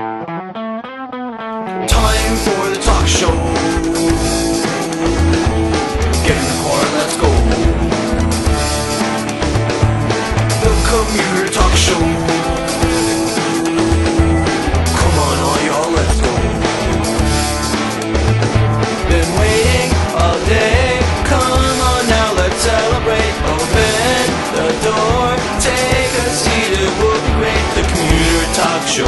Time for the talk show. Get in the car, let's go. The Commuter Talk Show. Come on, all y'all, let's go. Been waiting all day. Come on now, let's celebrate. Open the door, take a seat, it will be great. The Commuter Talk Show.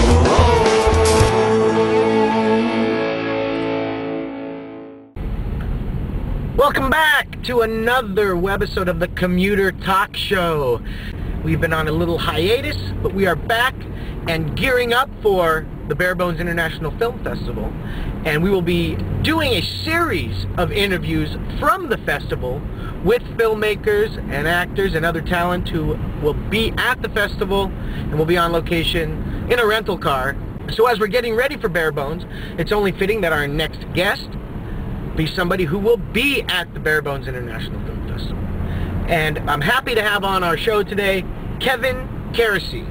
Welcome back to another webisode of the Commuter Talk Show. We've been on a little hiatus, but we are back and gearing up for the Bare Bones International Film Festival. And we will be doing a series of interviews from the festival with filmmakers and actors and other talent who will be at the festival and will be on location in a rental car. So as we're getting ready for Bare Bones, it's only fitting that our next guest be somebody who will be at the Bare Bones International Film Festival. And I'm happy to have on our show today Kevin Keresey.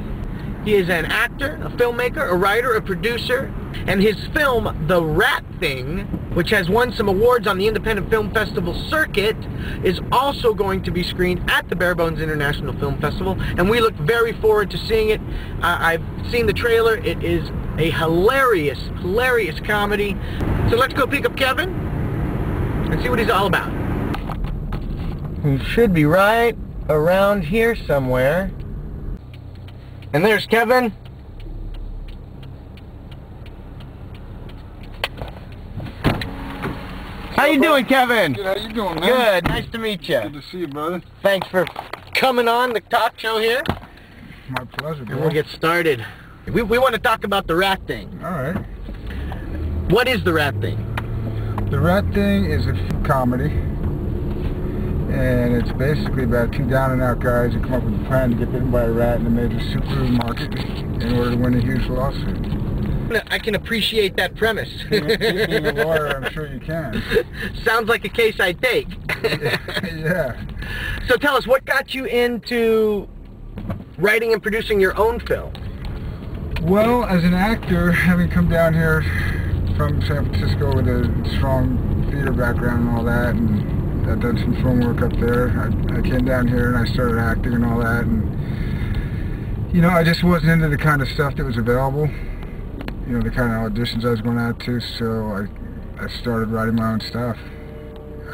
He is an actor, a filmmaker, a writer, a producer, and his film The Rat Thing, which has won some awards on the Independent Film Festival circuit, is also going to be screened at the Bare Bones International Film Festival, and we look very forward to seeing it. I've seen the trailer. It is a hilarious comedy. So let's go pick up Kevin and see what he's all about. He should be right around here somewhere. And there's Kevin. How you doing, Kevin? Good, how you doing, man? Good, nice to meet you. Good to see you, brother. Thanks for coming on the talk show here. My pleasure, bro. And we'll get started. We want to talk about The Rat Thing. All right. What is The Rat Thing? The Rat Thing is a comedy, and it's basically about two down-and-out guys who come up with a plan to get bitten by a rat in a major supermarket in order to win a huge lawsuit. I can appreciate that premise. Being a lawyer, I'm sure you can. Sounds like a case I'd take. Yeah. So tell us, what got you into writing and producing your own film? Well, as an actor, having come down here from San Francisco with a strong theater background and all that, and I've done some film work up there. I came down here and I started acting and all that, and you know, I just wasn't into the kind of stuff that was available, you know, the kind of auditions I was going out to, so I started writing my own stuff.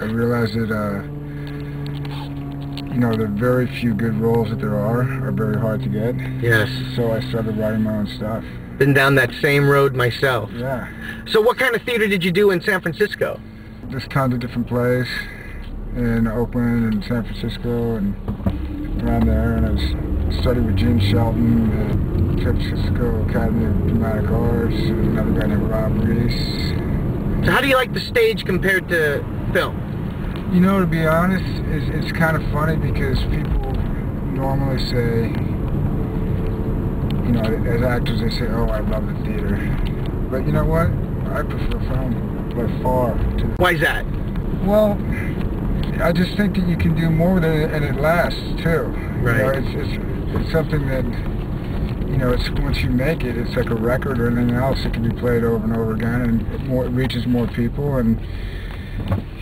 I realized that you know, the very few good roles that there are very hard to get. Yes. So I started writing my own stuff. Been down that same road myself. Yeah. So what kind of theater did you do in San Francisco? Just tons of different plays in Oakland and San Francisco and around there, and I studied with Gene Shelton at San Francisco Academy of Dramatic Arts, and another guy named Rob Reese. So how do you like the stage compared to film? You know, to be honest, it's kind of funny because people normally say, you know, as actors they say, oh, I love the theater. But you know what? I prefer film by far. Why is that? Well, I just think that you can do more with it and it lasts too. Right. You know, it's something that, you know, it's once you make it, it's like a record or anything else. It can be played over and over again, and it reaches more people, and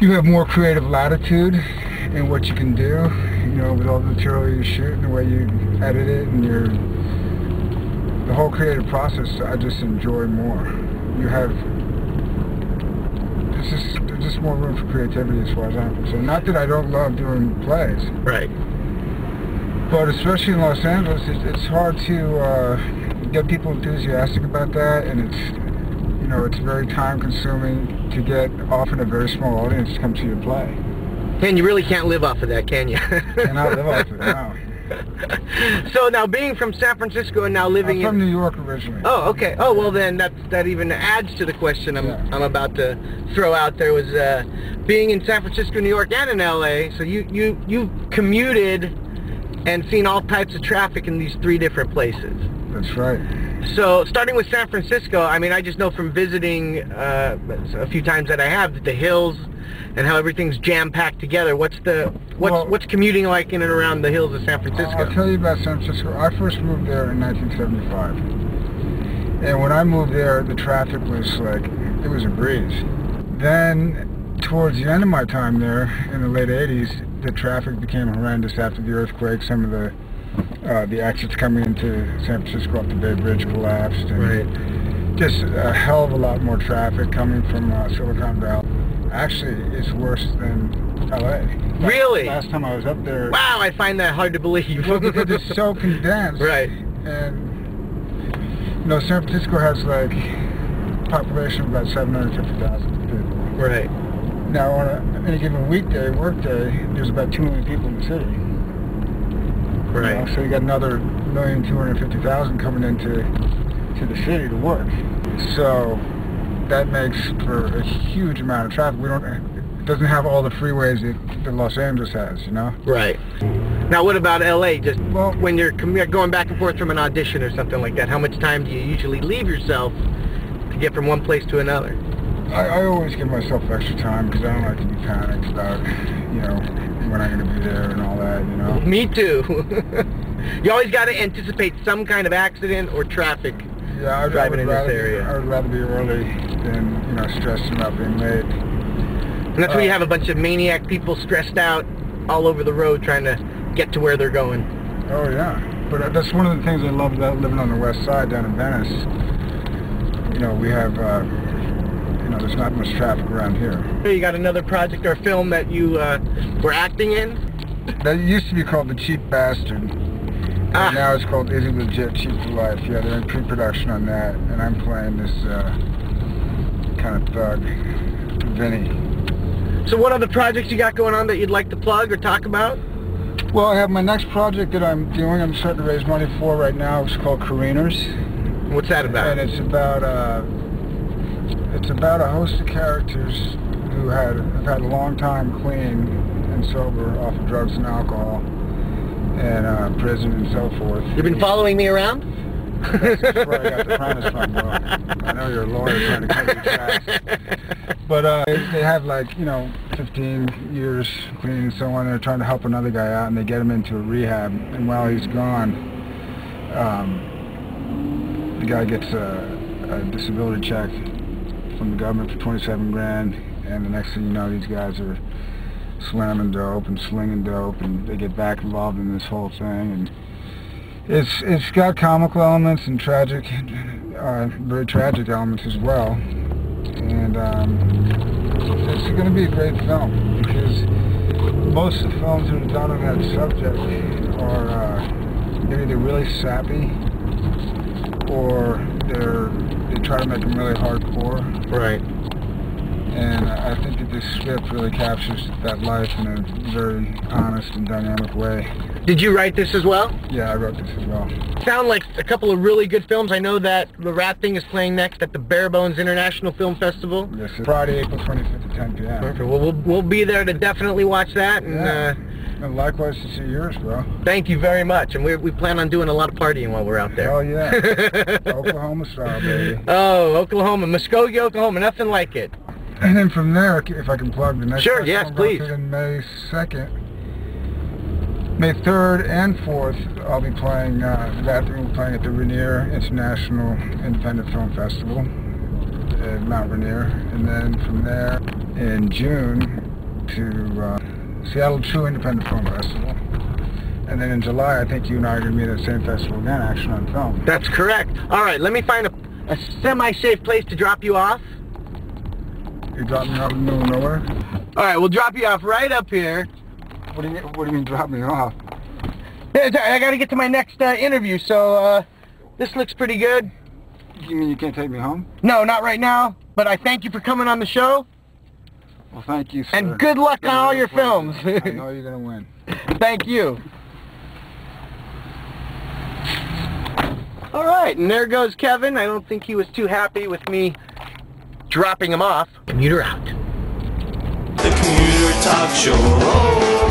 you have more creative latitude in what you can do, you know, with all the material you shoot and the way you edit it and the whole creative process. I just enjoy more. You have, there's just more room for creativity as far as I'm concerned. Not that I don't love doing plays. Right. But especially in Los Angeles, it's hard to get people enthusiastic about that, and it's, you know, it's very time-consuming to get often a very small audience to come to your play. And you really can't live off of that, can you? Cannot live off of it, no. So now, being from San Francisco and now living I'm from New York originally. Oh, okay. Oh, well then that even adds to the question I'm about to throw out there, was being in San Francisco, New York, and in LA. So you commuted and seen all types of traffic in these three different places. That's right. So starting with San Francisco, I mean, I just know from visiting a few times that I have, the hills and how everything's jam-packed together. What's commuting like in and around the hills of San Francisco? I'll tell you about San Francisco. I first moved there in 1975. And when I moved there, the traffic was like, it was a breeze. Then, towards the end of my time there, in the late 80s, the traffic became horrendous after the earthquake. Some of the exits coming into San Francisco off the Bay Bridge collapsed. And Right. just a hell of a lot more traffic coming from Silicon Valley. Actually, it's worse than LA. Really? Last time I was up there. Wow, I find that hard to believe. Well, because it's so condensed. Right. And, you know, San Francisco has like a population of about 750,000 people. Right. Now, on any given weekday, workday, there's about 2 million people in the city. Right. You know, so you got another 1,250,000 coming into the city to work. So that makes for a huge amount of traffic. It doesn't have all the freeways that Los Angeles has, you know? Right. Now, what about LA? Just Well, when you're going back and forth from an audition or something like that, how much time do you usually leave yourself to get from one place to another? I always give myself extra time because I don't like to be panicked about, you know, when I'm going to be there and all that, you know? Me too. You always got to anticipate some kind of accident or traffic driving in this area. I would rather be early than, you know, stressing about being late. And that's when you have a bunch of maniac people stressed out all over the road trying to get to where they're going. Oh, yeah. But that's one of the things I love about living on the west side down in Venice. You know, we have, you know, there's not much traffic around here. You got another project or film that you were acting in? That used to be called The Cheap Bastard. Ah. Now it's called Is He Legit Cheap for Life. Yeah, they're in pre-production on that, and I'm playing this kind of thug, Vinny. So what other projects you got going on that you'd like to plug or talk about? Well, I have my next project that I'm doing. I'm starting to raise money for right now. It's called Careeners. What's that about? And it's about a host of characters who have had a long time clean and sober off of drugs and alcohol and prison and so forth. You've been following me around? That's where I got the premise from, bro. I know you're a lawyer trying to cover your tracks. But they have, like, you know, 15 years clean and so on. They're trying to help another guy out, and they get him into a rehab. And while he's gone, the guy gets a disability check from the government for 27 grand. And the next thing you know, these guys are slamming dope and slinging dope, and they get back involved in this whole thing. And it's got comical elements and tragic, very tragic elements as well. And it's going to be a great film because most of the films that are done on that subject are they're either really sappy or they try to make them really hardcore. Right. And I think that this script really captures that life in a very honest and dynamic way. Did you write this as well? Yeah, I wrote this as well. Sound like a couple of really good films. I know that The Rat Thing is playing next at the Bare Bones International Film Festival. Yes, it's Friday, April 25th at 10 p.m. Perfect. Well, we'll be there to definitely watch that. And, Yeah. And likewise to see yours, bro. thank you very much. And we plan on doing a lot of partying while we're out there. Hell yeah. Oklahoma style, baby. Oh, Oklahoma. Muskogee, Oklahoma. Nothing like it. And then from there, if I can plug the next Sure, festival, yes, please. in May 2nd, May 3rd and 4th, I'll be playing, we're playing at the Rainier International Independent Film Festival at Mount Rainier. And then from there, in June, to Seattle True Independent Film Festival. And then in July, I think you and I are going to meet at the same festival again, Action on Film. That's correct. All right, let me find a semi-safe place to drop you off. You drop me off in the middle of nowhere? All right, we'll drop you off right up here. What do you mean drop me off? I got to get to my next interview, so this looks pretty good. You mean you can't take me home? No, not right now, but I thank you for coming on the show. Well, thank you, sir. And good luck on all your films. I know you're going to win. Thank you. All right, and there goes Kevin. I don't think he was too happy with me dropping him off. Commuter out. The Commuter Talk Show.